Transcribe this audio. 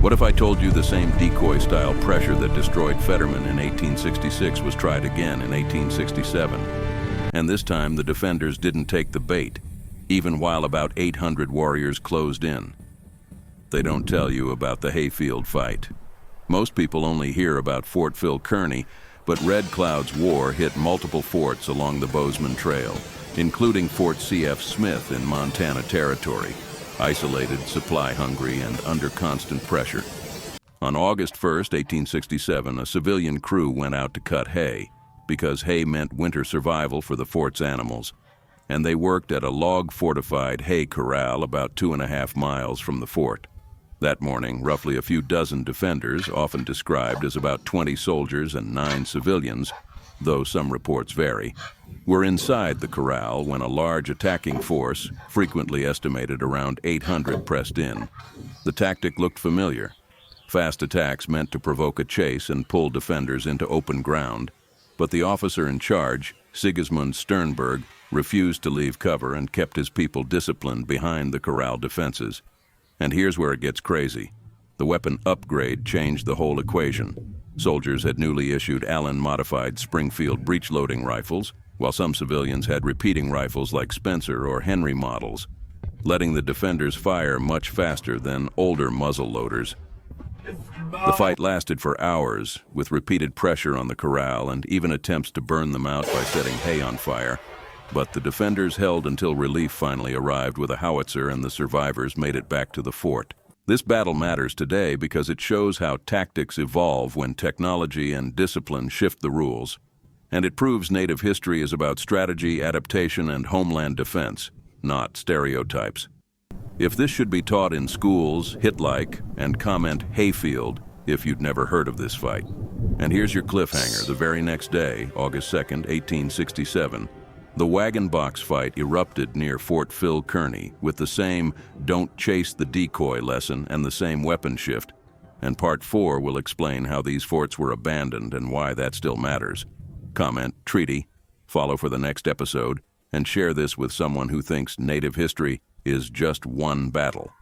What if I told you the same decoy-style pressure that destroyed Fetterman in 1866 was tried again in 1867? And this time the defenders didn't take the bait, even while about 800 warriors closed in. They don't tell you about the Hayfield Fight. Most people only hear about Fort Phil Kearny, but Red Cloud's war hit multiple forts along the Bozeman Trail, including Fort C.F. Smith in Montana Territory, isolated, supply-hungry, and under constant pressure. On August 1st, 1867, a civilian crew went out to cut hay, because hay meant winter survival for the fort's animals, and they worked at a log-fortified hay corral about 2.5 miles from the fort. That morning, roughly a few dozen defenders, often described as about 20 soldiers and 9 civilians, though some reports vary, were inside the corral when a large attacking force, frequently estimated around 800, pressed in. The tactic looked familiar. Fast attacks meant to provoke a chase and pull defenders into open ground, but the officer in charge, Sigismund Sternberg, refused to leave cover and kept his people disciplined behind the corral defenses. And here's where it gets crazy. The weapon upgrade changed the whole equation. Soldiers had newly issued Allen-modified Springfield breech-loading rifles, while some civilians had repeating rifles like Spencer or Henry models, letting the defenders fire much faster than older muzzle loaders. The fight lasted for hours, with repeated pressure on the corral and even attempts to burn them out by setting hay on fire. But the defenders held until relief finally arrived with a howitzer and the survivors made it back to the fort. This battle matters today because it shows how tactics evolve when technology and discipline shift the rules. And it proves Native history is about strategy, adaptation, and homeland defense, not stereotypes. If this should be taught in schools, hit like and comment Hayfield if you'd never heard of this fight. And here's your cliffhanger. The very next day, August 2nd, 1867, the wagon box fight erupted near Fort Phil Kearny with the same "don't chase the decoy" lesson and the same weapon shift. And Part 4 will explain how these forts were abandoned and why that still matters. Comment, treaty, follow for the next episode, and share this with someone who thinks Native history is just one battle.